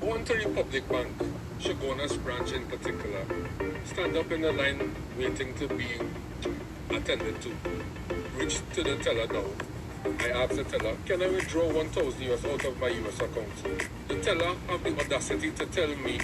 Go on to Republic Bank, Shogunas branch in particular. Stand up in the line waiting to be attended to. Reach to the teller now. I asked the teller, can I withdraw 1,000 US out of my US account? The teller have the audacity to tell me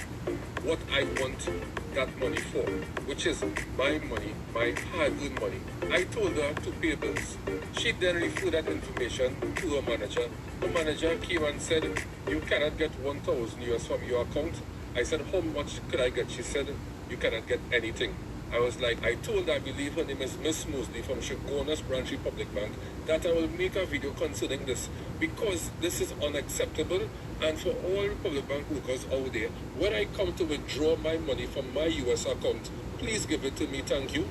what I want that money for, which is my money, my hard-earned money. I told her to pay bills. She then reviewed that information to her manager. The manager came and said, you cannot get 1,000 US from your account. I said, how much could I get? She said, you cannot get anything. I was like, I told her, I believe her name is Miss Mosley from Shogunas Branch Republic Bank, that I will make a video concerning this because this is unacceptable. And for all Republic Bank workers out there, when I come to withdraw my money from my US account, please give it to me. Thank you.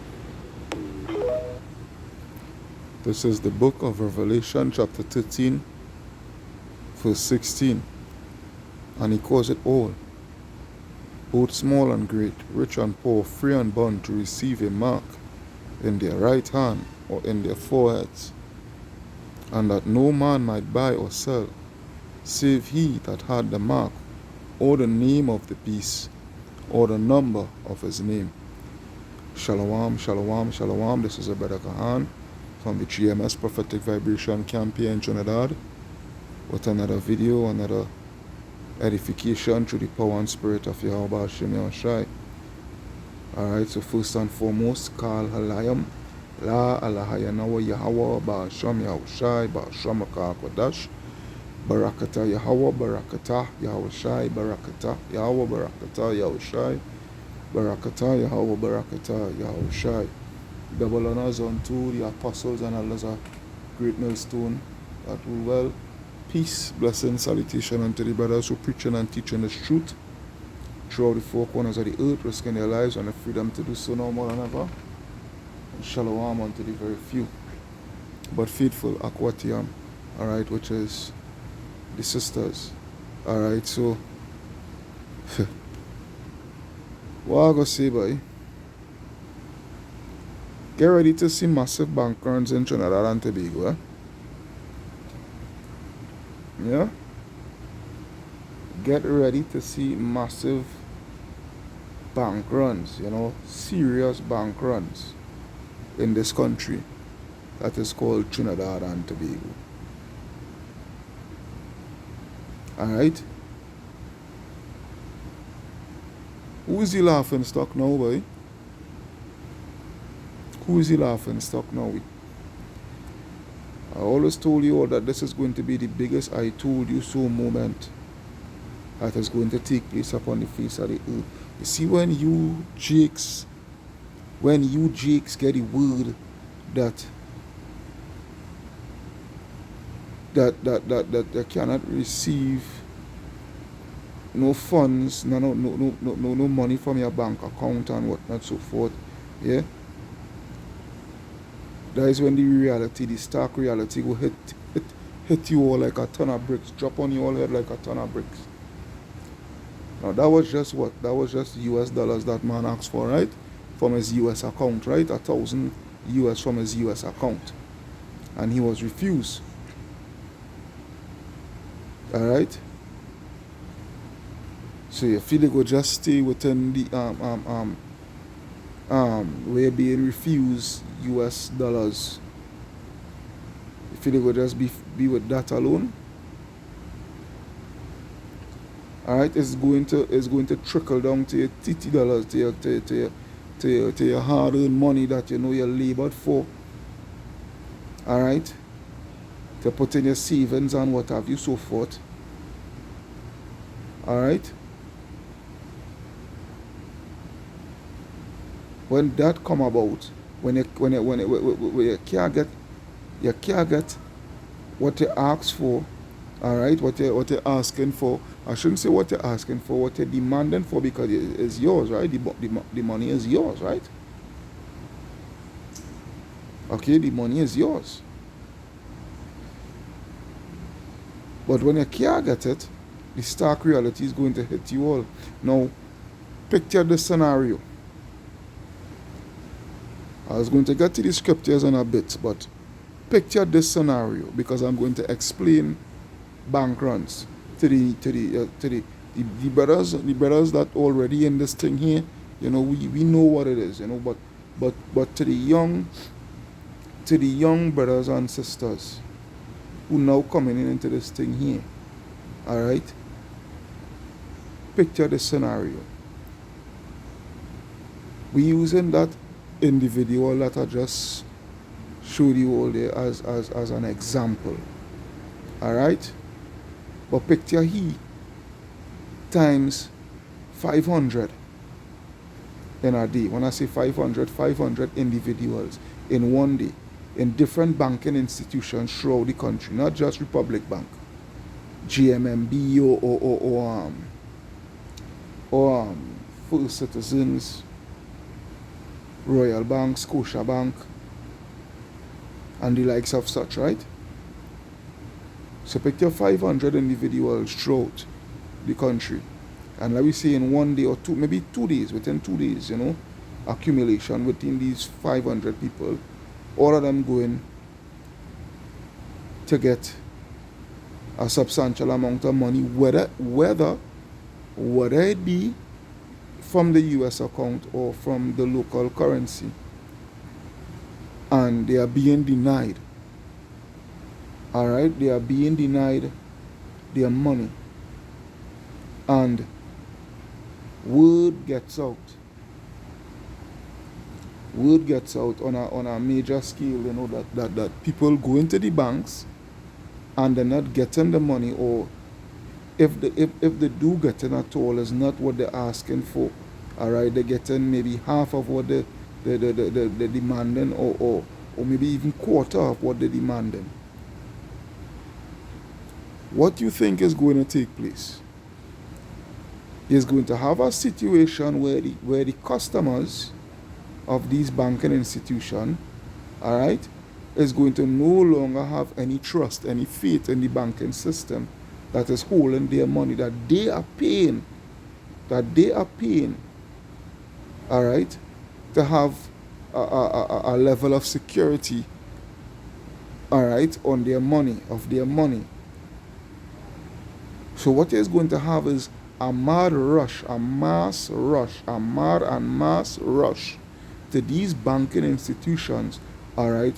This is the book of Revelation, chapter 13, verse 16. And he calls it all, both small and great, rich and poor, free and bond, to receive a mark in their right hand or in their foreheads, and that no man might buy or sell, save he that had the mark, or the name of the beast, or the number of his name. Shalom, shalom, shalom. This is a Brother Kahan from the GMS Prophetic Vibration Campaign Trinidad with another video, another edification through the power and spirit of Yahweh Hashem Yahushai. Alright, so first and foremost, Kal Halayam, La Alahayanawa Yahweh Ba'asham Yahushai, Ba'asham Akakwadash, Barakata Yahweh, Barakata Yahushai, Barakata Yahweh, Barakata Yahushai, Barakata Yahweh, Barakata Yahushai. Double honors unto the apostles and elders of Great Millstone that will well. Peace, blessing, salutation unto the brothers who preaching and teaching this truth throughout the four corners of the earth, risking their lives and the freedom to do so no more than ever. And shalom unto the very few, but faithful Akwatiam, alright, which is the sisters. Alright, so what I gotta say, boy? Get ready to see massive bank runs in Trinidad and Tobago, eh? Yeah? Get ready to see massive bank runs, serious bank runs in this country that is called Trinidad and Tobago. Alright? Who is the laughing stock now, boy? Who is the laughing stock now? I always told you all that this is going to be the biggest I told you so moment that is going to take place upon the face of the earth. You see, when you Jakes get the word that they cannot receive no funds, no money from your bank account and whatnot, so forth, yeah. That is when the stark reality will hit you all like a ton of bricks, drop on your head like a ton of bricks. Now that was just what? That was just US dollars that man asked for, right? From his US account, right? 1,000 US from his US account. And he was refused. Alright? So you feel it will just stay within the where being refused US dollars. You feel it will just be with that alone? Alright, it's going to trickle down to your TT dollars, to your hard-earned money that you labored for. Alright? To put in your savings and what have you, so forth. Alright? When that come about, when you can't get what you ask for, all right, what you're asking for. I shouldn't say what you're asking for, what you're demanding for, because it's yours, right? The money is yours, right? Okay, the money is yours. But when you can't get it, the stark reality is going to hit you all. Now, picture the scenario. I was going to get to the scriptures in a bit, but picture this scenario because I'm going to explain bank runs to the The brothers that already in this thing here, we know what it is, but to the young brothers and sisters who now coming into this thing here, all right. Picture the scenario. We using that individual that I just showed you all there as an example, all right. But picture he times 500 in a day. When I say 500 individuals in one day in different banking institutions throughout the country, not just Republic Bank, GMMB or First Citizens, Royal Bank, Scotia Bank, and the likes of such, right? So picture 500 individuals throughout the country. And let me say in one day or two, maybe 2 days, within 2 days, accumulation within these 500 people, all of them going to get a substantial amount of money, whether it be from the US account or from the local currency. And they are being denied. Alright, they are being denied their money. And word gets out. Word gets out on a major scale, that people go into the banks and they're not getting the money, or if they do get it at all, is not what they're asking for. Alright, they're getting maybe half of what they're demanding, or maybe even quarter of what they're demanding. What do you think is going to take place? Is going to have a situation where the customers of these banking institutions, all right, is going to no longer have any trust, any faith in the banking system that is holding their money, that they are paying, all right, to have a level of security, all right, on their money, of their money. So what is going to have is a mad rush, a mass rush to these banking institutions, all right,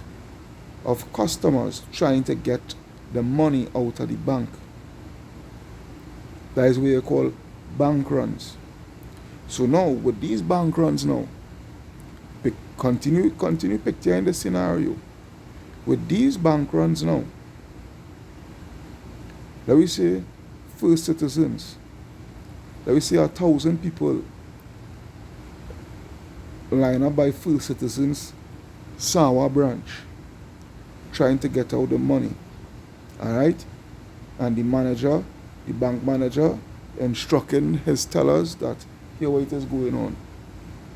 of customers trying to get the money out of the bank. That is what you call bank runs. So now with these bank runs now, continue picturing the scenario. With these bank runs now, let me say First Citizens, let me say 1,000 people line up by First Citizens Sawa branch trying to get out the money. Alright? And the bank manager instructing his tellers that here what is going on.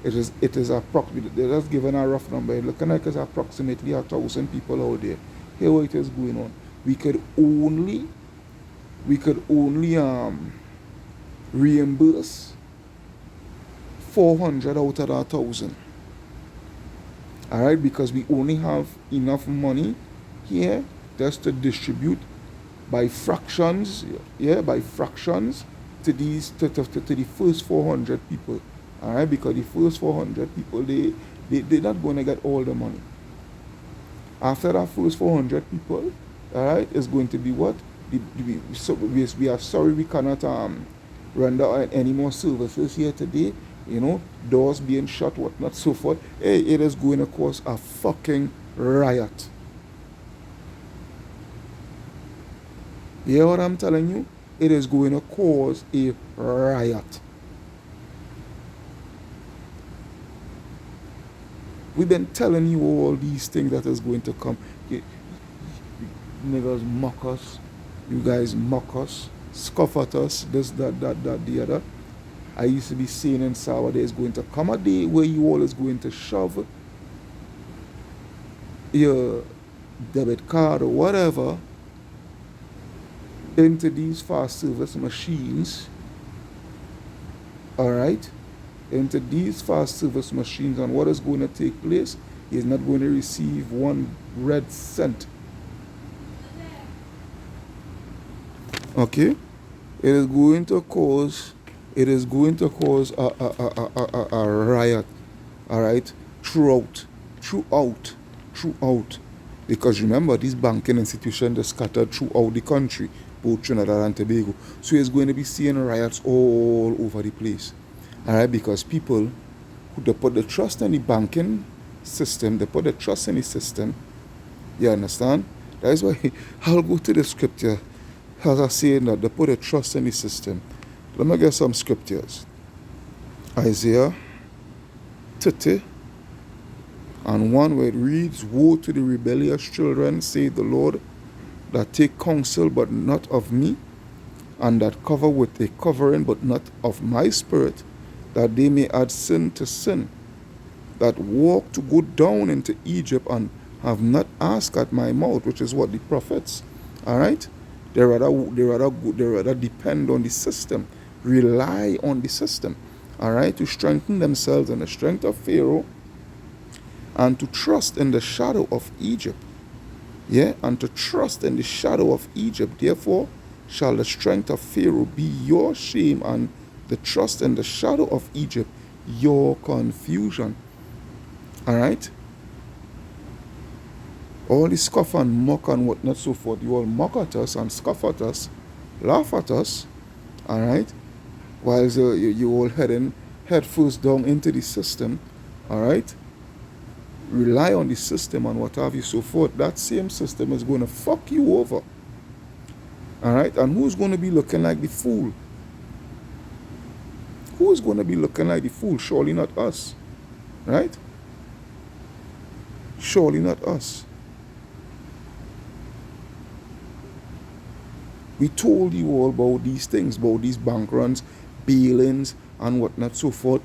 It is approximately, they're just giving a rough number. It's looking like it's approximately 1,000 people out there. Here what is going on. We could only reimburse 400 out of 1,000. Alright, because we only have enough money here just to distribute by fractions, to the first 400 people. Alright, because the first 400 people, they're not going to get all the money. After that first 400 people, alright, is going to be what? We are sorry we cannot render any more services here today. Doors being shut, whatnot, so forth. Hey, it is going to cause a fucking riot. You hear what I'm telling you? It is going to cause a riot. We've been telling you all these things that is going to come. You niggas mock us. You guys mock us. Scoff at us. This, that, the other. I used to be saying in Sawa, there is going to come a day where you all is going to shove your debit card or whatever into these fast service machines. Alright? Into these fast service machines, and what is going to take place is not going to receive one red cent. Okay? It is going to cause. It is going to cause a riot. All right, throughout, throughout. Because remember, these banking institutions are scattered throughout the country, both Trinidad and Tobago. So it's going to be seeing riots all over the place. All right, because people who they put the trust in the banking system, they put the trust in the system. You understand? That is why I'll go to the scripture as I say that they put a trust in the system. Let me get some scriptures. Isaiah 30 and 1 where it reads, Woe to the rebellious children, saith the Lord, that take counsel but not of me, and that cover with a covering but not of my spirit, that they may add sin to sin, that walk to go down into Egypt and have not asked at my mouth, which is what the prophets, all right? They rather depend on the system, rely on the system, all right, to strengthen themselves in the strength of Pharaoh and to trust in the shadow of Egypt. Yeah, and to trust in the shadow of Egypt. Therefore, shall the strength of Pharaoh be your shame, and the trust in the shadow of Egypt your confusion. All right? All the scoff and mock and whatnot, so forth, you all mock at us and scoff at us, laugh at us, all right? Whilst you all head first down into the system, all right? Rely on the system and what have you, so forth. That same system is going to fuck you over. All right? And who's going to be looking like the fool? Who is going to be looking like the fool? Surely not us. Right? Surely not us. We told you all about these things, about these bank runs, bail-ins, and whatnot, so forth.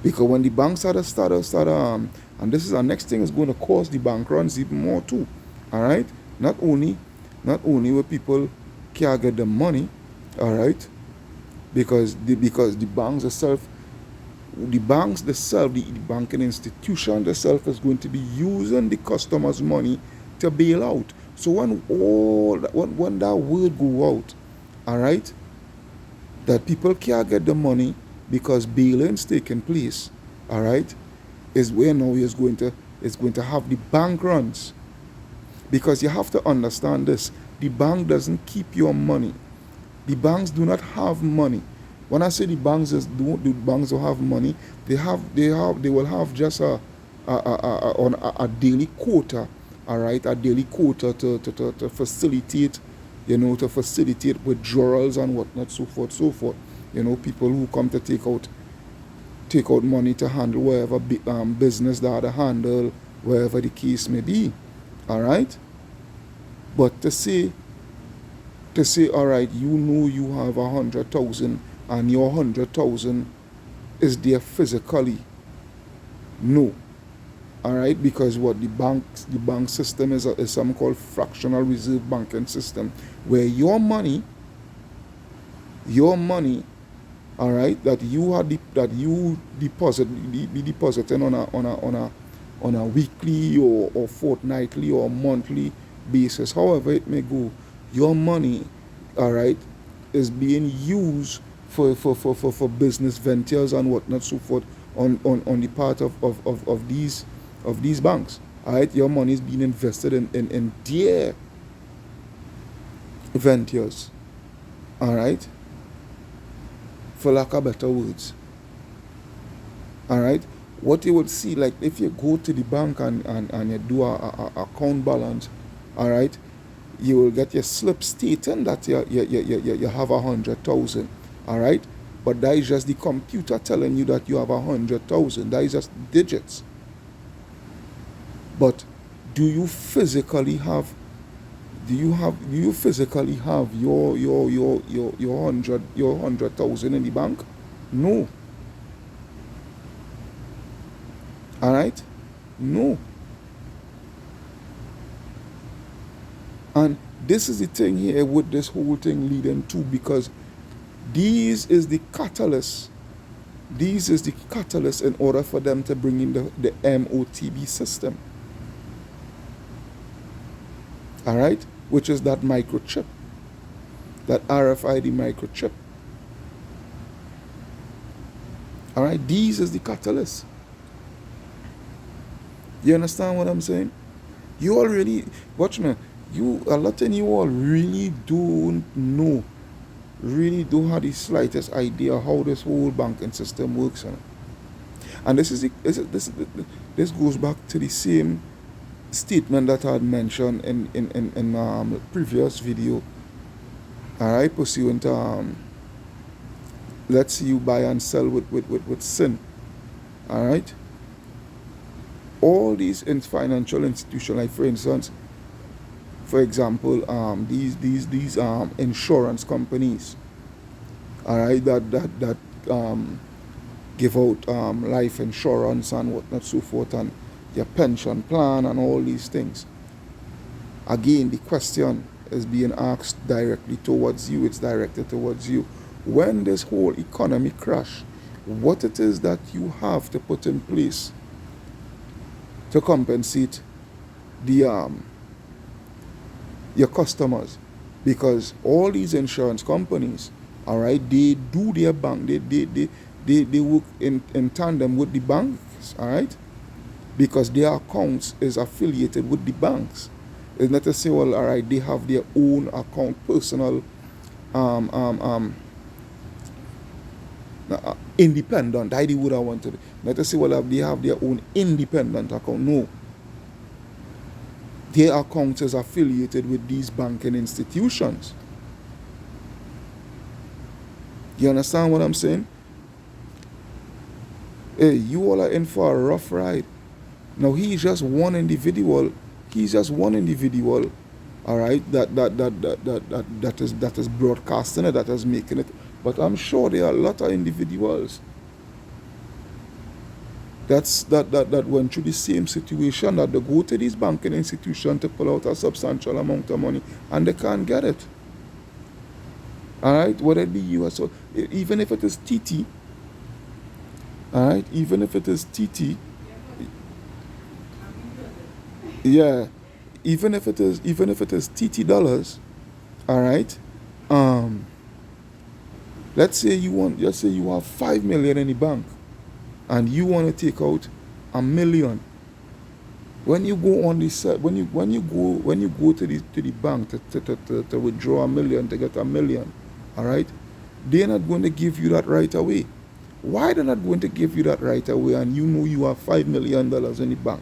Because when the banks start, and this is our next thing is going to cause the bank runs even more too. All right. Not only where people can't get the money, all right, because the banks themselves, the banking institution themselves is going to be using the customers' money to bail out. So when that word go out, all right, that people can't get the money because bail-ins taking place, all right, is where now is going to have the bank runs. Because you have to understand this, the bank doesn't keep your money. The banks do not have money. When I say the banks don't have money, they will have just a daily quota, all right, a daily quota to facilitate, to facilitate withdrawals and whatnot, so forth. People who come to take out money to handle whatever business that they handle, wherever the case may be. All right? But to say, all right, you have 100,000 and your 100,000 is there physically. No. All right? Because what the bank system is something called fractional reserve banking system, where your money, all right, that you be depositing on a weekly or fortnightly or monthly basis, however it may go, your money, all right, is being used for business ventures and whatnot, so forth, on the part of these banks. All right, your money is being invested in their ventures. All right. For lack of better words. All right. What you would see, like if you go to the bank and you do a account balance, all right, you will get your slip stating that you have 100,000, all right, but that is just the computer telling you that you have 100,000. That is just digits. But do you physically have your 100,000 in the bank? No. All right? No. And this is the thing here with this whole thing leading to, because these is the catalyst. These is the catalyst in order for them to bring in the MOTB system. All right? which is that microchip, that RFID microchip. All right, these is the catalyst. You understand what I'm saying? You all really, watch me, a lot of you all really don't know, really don't have the slightest idea how this whole banking system works. And this goes back to the same statement that I had mentioned in previous video. All right, pursuant to let's see you buy and sell with sin. All right. All these financial institutions, like for instance, for example, these insurance companies, all right, that give out life insurance and whatnot, so forth, and your pension plan and all these things. Again, the question is being asked directly towards you. It's directed towards you. When this whole economy crash, what it is that you have to put in place to compensate the your customers, because all these insurance companies, all right, they do their bank, they work in tandem with the banks, all right, because their accounts is affiliated with the banks. It's not to say, well, all right, they have their own account, personal, independent. I would have wanted. Not to say, well, they have their own independent account. No. Their account is affiliated with these banking institutions. You understand what I'm saying? Hey, you all are in for a rough ride. Now he's just one individual. He's just one individual. All right, that is broadcasting it, that is making it. But I'm sure there are a lot of individuals that went through the same situation, that they go to these banking institutions to pull out a substantial amount of money and they can't get it. All right, whether it be US or even if it is TT. All right, even if it is TT. Yeah, even if it is TT dollars. All right. Let's say you have 5 million in the bank and you want to take out $1 million. When you go on this when you go to the bank to withdraw $1 million, to get $1 million, all right, they're not going to give you that right away. Why they're not going to give you that right away and you know you have $5 million in the bank?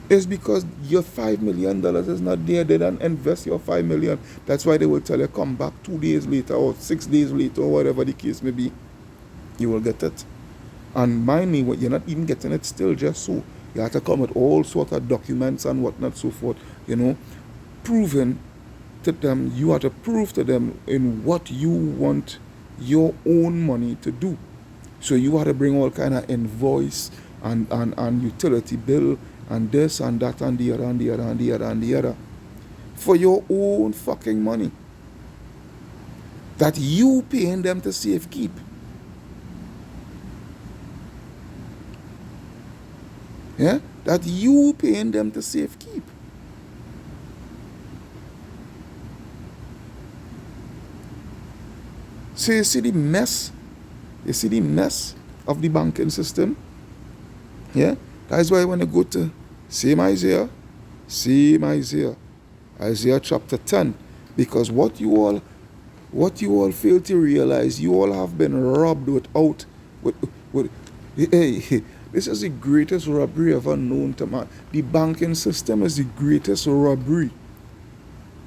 It's because your $5 million is not there. They don't invest your $5 million. That's why they will tell you come back 2 days later or 6 days later or whatever the case may be. You will get it. And mind me, you're not even getting it still just so. You have to come with all sorts of documents and whatnot, so forth, proving to them, you have to prove to them in what you want your own money to do. So you have to bring all kind of invoice and utility bill and this and that and the other and the other and the other and the other for your own fucking money that you paying them to safekeep. Yeah? That you paying them to safekeep. So you see the mess of the banking system? Yeah? That's why when you go to same Isaiah chapter 10, because what you all fail to realize, you all have been robbed hey, this is the greatest robbery ever known to man. The banking system is the greatest robbery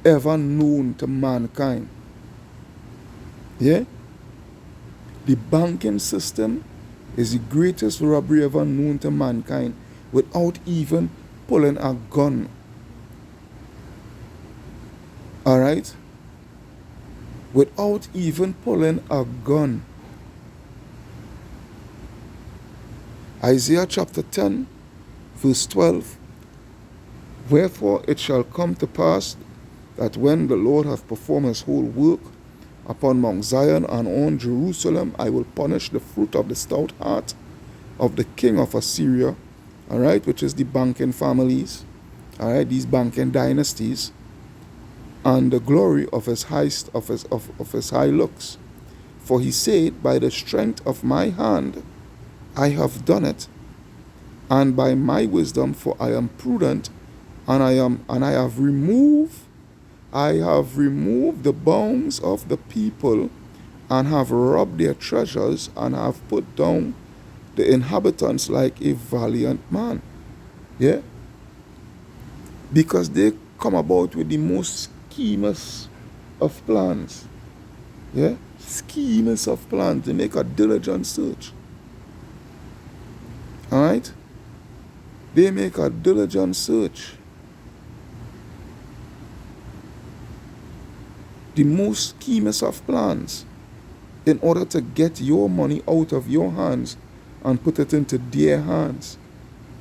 ever known to mankind. Yeah? The banking system is the greatest robbery ever known to mankind without even pulling a gun. All right? Without even pulling a gun. Isaiah chapter 10, verse 12. Wherefore it shall come to pass that when the Lord hath performed his whole work upon Mount Zion and on Jerusalem, I will punish the fruit of the stout heart of the king of Assyria, all right, which is the banking families, all right, these banking dynasties, and the glory of his high looks. For he said, by the strength of my hand I have done it, and by my wisdom, for I am prudent, and I have removed the bounds of the people, and have robbed their treasures, and have put down the inhabitants like a valiant man. Yeah? Because they come about with the most schemous of plans. Yeah? Schemous of plans. They make a diligent search. Alright? They make a diligent search. The most schemous of plans in order to get your money out of your hands and put it into their hands.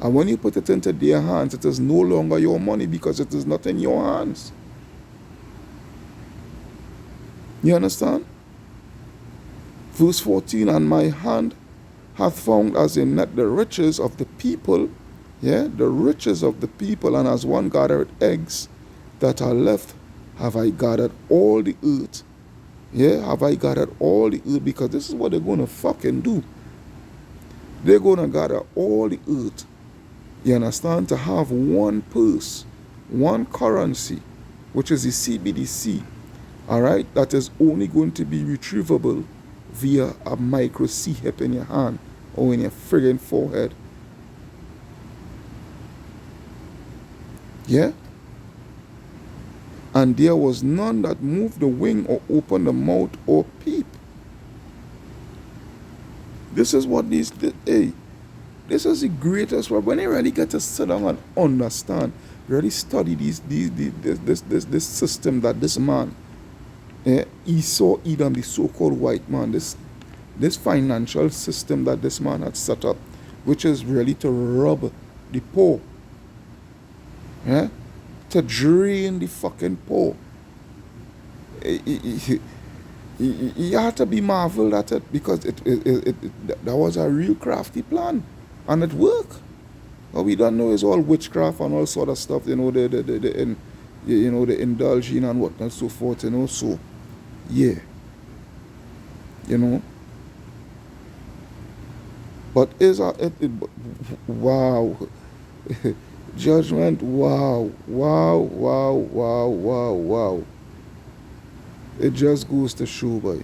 And when you put it into their hands, it is no longer your money because it is not in your hands. You understand? Verse 14, and my hand hath found as a net the riches of the people, yeah, the riches of the people, and as one gathered eggs that are left, have I gathered all the earth. Yeah, have I gathered all the earth, because this is what they're going to fucking do. They're going to gather all the earth, you understand, to have one purse, one currency, which is the CBDC, all right, that is only going to be retrievable via a micro chip in your hand or in your friggin' forehead. Yeah? And there was none that moved the wing or opened the mouth or peep. This is what this is the greatest one. When you really get to sit down and understand, really study this system that this man, Esau Edom, the so-called white man, this financial system that this man had set up, which is really to rob the poor, to drain the fucking poor. You have to be marveled at it, because that was a real crafty plan, and it worked. What we don't know is all witchcraft and all sort of stuff, the indulge in and whatnot, so forth, so yeah, but wow. Judgment, wow. It just goes to show, boy.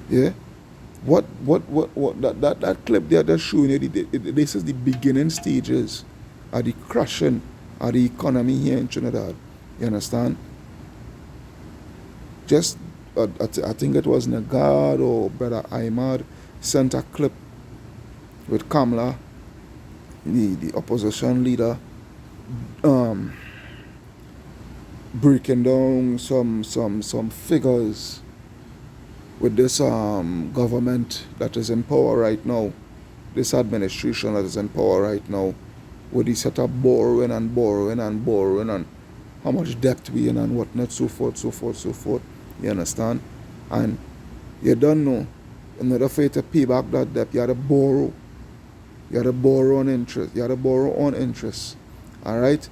Yeah? What that clip there that's showing you, this is the beginning stages of the crushing of the economy here in Trinidad. You understand? Just, I think it was Nagad or Brother Ahmad sent a clip with Kamala, the opposition leader, breaking down some figures with this government that is in power right now, this administration that is in power right now, where they set up borrowing and how much debt we in and whatnot, so forth. You understand? And you don't know, in order for you to pay back that debt, you have to borrow. You have to borrow on interest. Alright?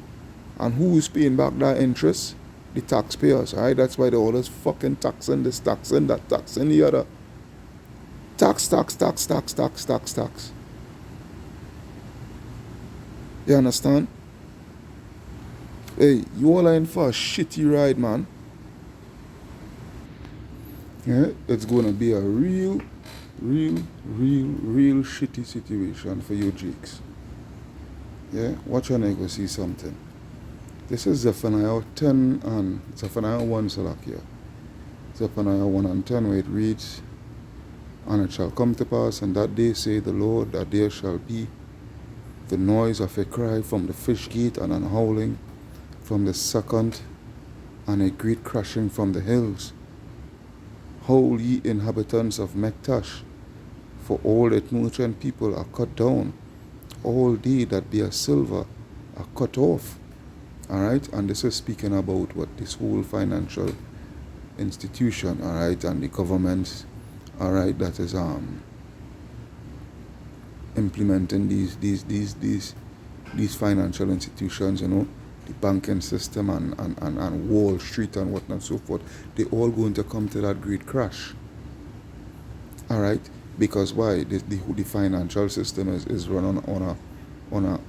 And who is paying back that interest? The taxpayers. Alright? That's why they're always fucking taxing this, taxing that, taxing the other. Tax. You understand? Hey, you all are in for a shitty ride, man. Yeah? It's gonna be a real shitty situation for you Jakes. Yeah, watch and I go see something. This is Zephaniah 10 and Zephaniah 1 Salakia. Zephaniah 1 and 10, where it reads, and it shall come to pass in that day, say the Lord, that there shall be the noise of a cry from the fish gate, and an howling from the second, and a great crashing from the hills. Howl ye inhabitants of Mektash, for all its merchant people are cut down, all they that bear silver are cut off. Alright, and this is speaking about what this whole financial institution, alright, and the government, alright, that is implementing these these financial institutions, the banking system and Wall Street and whatnot, so forth, they're all going to come to that great crash. All right, because why? The financial system is run on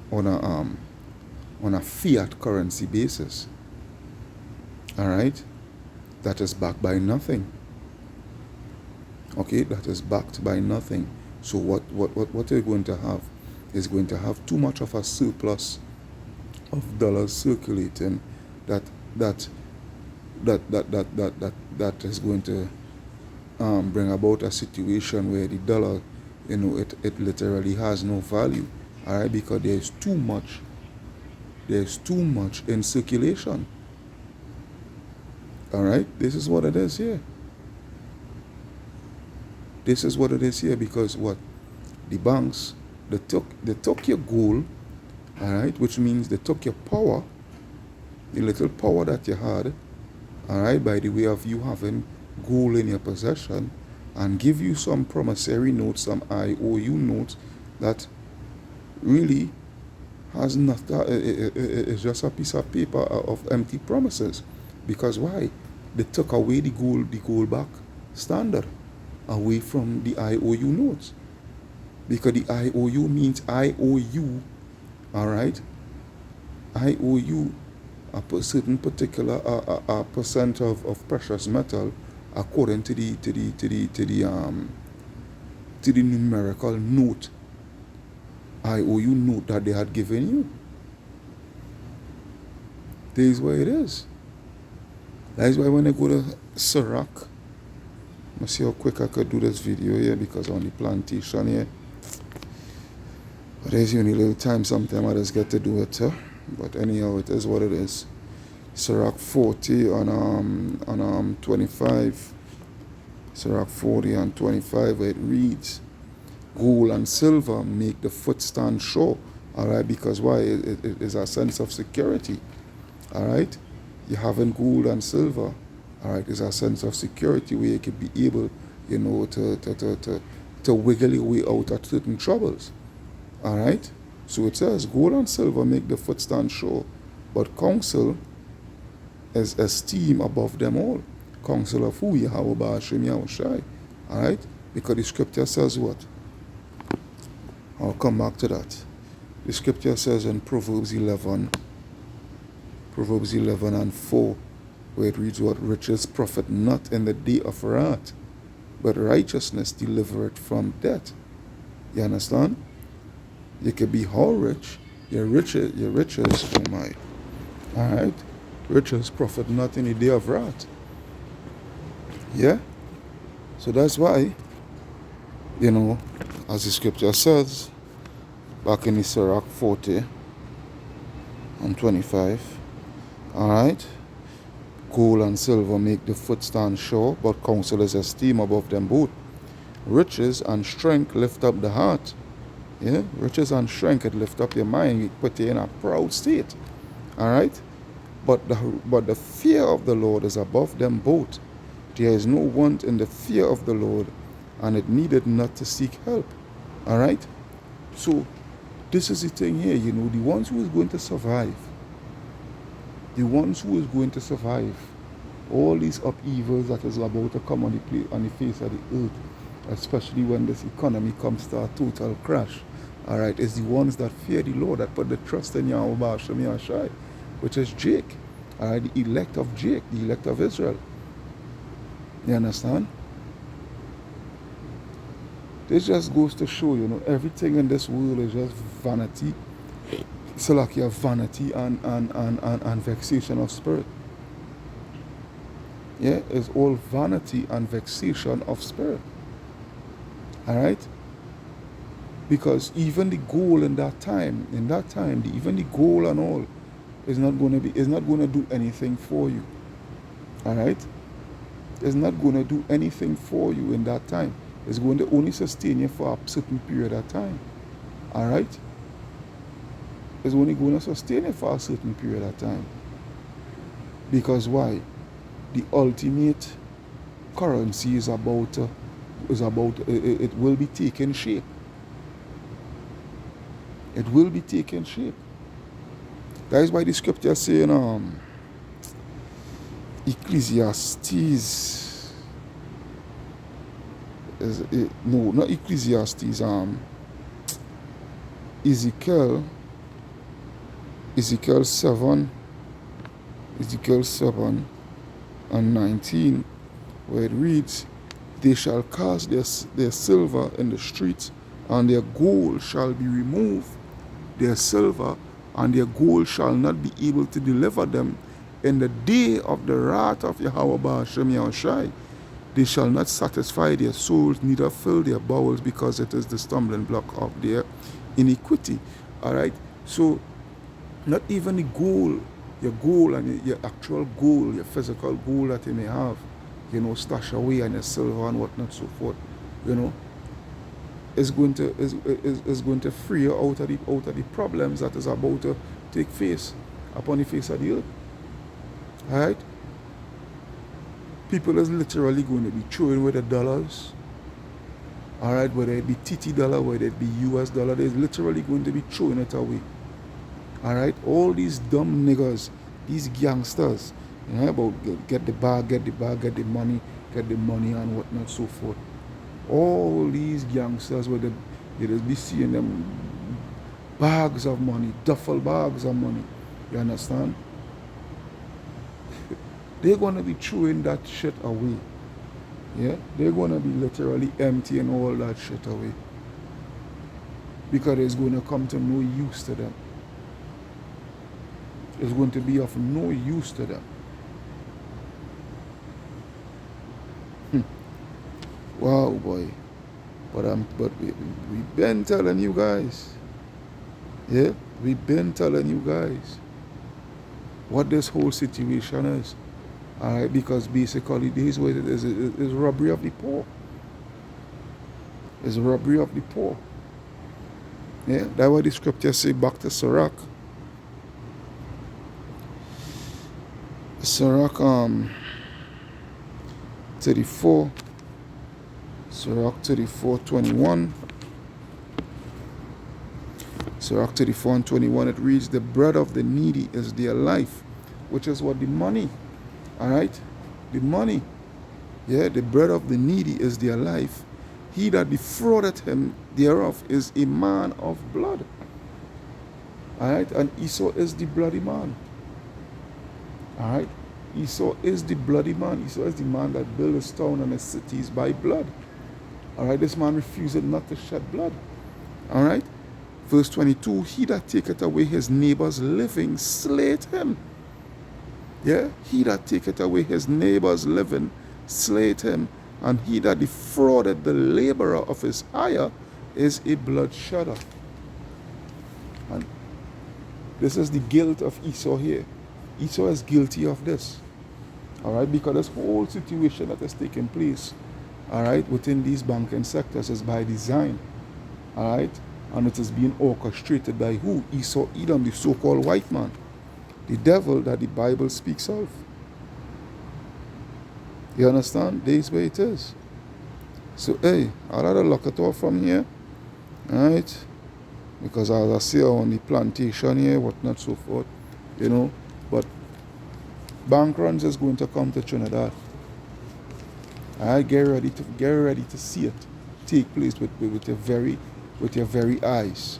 a fiat currency basis. All right, that is backed by nothing. Okay, that is backed by nothing. So what you're going to have is going to have too much of a surplus of dollars circulating that is going to bring about a situation where the dollar, it literally has no value. All right, because there's too much in circulation. All right, this is what it is here. This is what it is here, because what the banks, they took your gold, all right, which means they took your power, the little power that you had, all right, by the way of you having gold in your possession, and give you some promissory notes, some IOU notes that really has not, it's just a piece of paper of empty promises. Because why? They took away the gold back standard away from the IOU notes. Because the IOU means IOU, all right? IOU, a certain particular a percent of precious metal according to the numerical note, IOU note that they had given you. This is where it is. That is why when I go to Sirac, let's see how quick I could do this video here, because on the plantation here, but there's only a little time sometimes I just get to do it, but anyhow, it is what it is. Sirac 40 on 25, Sirac 40 and 25, where it reads, gold and silver make the foot stand sure, all right, because why? It is a sense of security, all right? You having gold and silver, all right, is a sense of security where you could be able, to wiggle your way out of certain troubles. All right? So it says, gold and silver make the foot stand sure, but counsel is esteemed above them all. Counsel of who? Yahweh Ba'ashem Yahushai. All right? Because the scripture says what? I'll come back to that. The scripture says in Proverbs 11 and 4, where it reads what? Riches profit not in the day of wrath, but righteousness delivereth from death. You understand? You could be how rich, your riches, oh my. Alright? Riches profit not in the day of wrath. Yeah? So that's why, as the scripture says, back in the Sirach 40 and 25, alright? Gold and silver make the foot stand sure, but counsel is esteemed above them both. Riches and strength lift up the heart. Yeah, riches and strength could lift up your mind, it put you in a proud state. All right, but the fear of the Lord is above them both. There is no want in the fear of the Lord, and it needed not to seek help. All right, so this is the thing here. The ones who is going to survive, all these upheavals that is about to come on the face of the earth, especially when this economy comes to a total crash. All right, is the ones that fear the Lord, that put the trust in Yahweh Ba'ashem Yahushai, which is Jake. All right, the elect of Jake, the elect of Israel. You understand? This just goes to show, everything in this world is just vanity. It's like you have vanity and vexation of spirit. Yeah, it's all vanity and vexation of spirit. All right? Because even the goal in that time, even the goal and all is not going to do anything for you. All right? It's not going to do anything for you in that time. It's going to only sustain you for a certain period of time. All right? It's only going to sustain you for a certain period of time. Because why? The ultimate currency is about it will be taking shape. It will be taking shape. That is why the scripture saying Ecclesiastes no, not Ecclesiastes, Ezekiel Ezekiel 7 Ezekiel 7 and 19, where it reads, they shall cast their silver in the streets, and their gold shall be removed. Their silver and their gold shall not be able to deliver them in the day of the wrath of Yahweh Ba'ashem Yahushai. They shall not satisfy their souls, neither fill their bowels, because it is the stumbling block of their iniquity. Alright? So, not even the gold, your gold and your actual gold, your physical gold that you may have, stash away, and your silver and whatnot, so forth, is going to free you out of the problems that is about to take place upon the face of the earth. Alright? People is literally going to be throwing away the dollars. Alright, whether it be TT dollar, whether it be US dollar, they're literally going to be throwing it away. Alright, all these dumb niggas, these gangsters, about get the bag, get the money and whatnot, so forth. All these gangsters, where they just be seeing them bags of money, duffel bags of money. You understand? They're going to be throwing that shit away. Yeah? They're going to be literally emptying all that shit away. Because it's going to come to no use to them. It's going to be of no use to them. Wow, boy. But we've been telling you guys. Yeah? We've been telling you guys what this whole situation is. Alright, because basically this is what it is robbery of the poor. It's robbery of the poor. Yeah, that's what the scripture say back to Sirach. Sirach 34. Sirach 34:21. Sirach 34:21, it reads, the bread of the needy is their life, which is what the money. Alright? The money. Yeah, the bread of the needy is their life. He that defraudeth him thereof is a man of blood. Alright? And Esau is the bloody man. Alright? Esau is the bloody man. Esau is the man that built his town and his cities by blood. Alright? This man refused not to shed blood. Alright? Verse 22, he that taketh away his neighbor's living slayeth him. Yeah, he that taketh away his neighbor's living slayeth him, and he that defrauded the laborer of his hire is a bloodshedder. And this is the guilt of Esau here. Esau is guilty of this. Alright, because this whole situation that is taking place, alright, within these banking sectors is by design. Alright, and it is being orchestrated by who? Esau Edom, the so-called white man. The devil that the Bible speaks of. You understand? This way it is. So, hey, I'll have to look it off from here. Alright? Because as I say on the plantation here, whatnot, so forth, but bank runs is going to come to Trinidad. Alright, get ready to see it take place with your very eyes.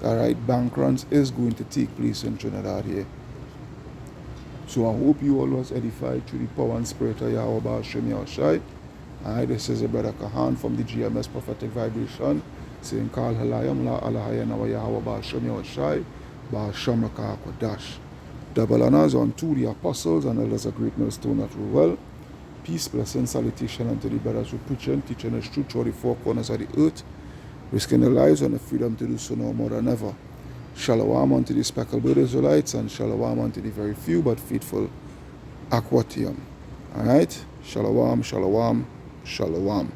Alright, bank runs is going to take place in Trinidad here. So I hope you all was edified through the power and spirit of Yahweh Ba'ashem Yahushai. Alright, this is a brother Kahan from the GMS Prophetic Vibration, saying, Kal Halayam La Alahaya Nawa Yahweh Ba'ashem Yahushai Ba'ashem Rakah Kodash. Double honors unto the apostles and elders of great millstone at Ruel. Peace, blessing, salutation unto the brothers who preach and teach His truth through the four corners of the earth, risking their lives and the freedom to do so no more than ever. Shalom unto the speckled bird Israelites, and shalom unto the very few but faithful Aquatium. Alright? Shalom, shalom, shalom.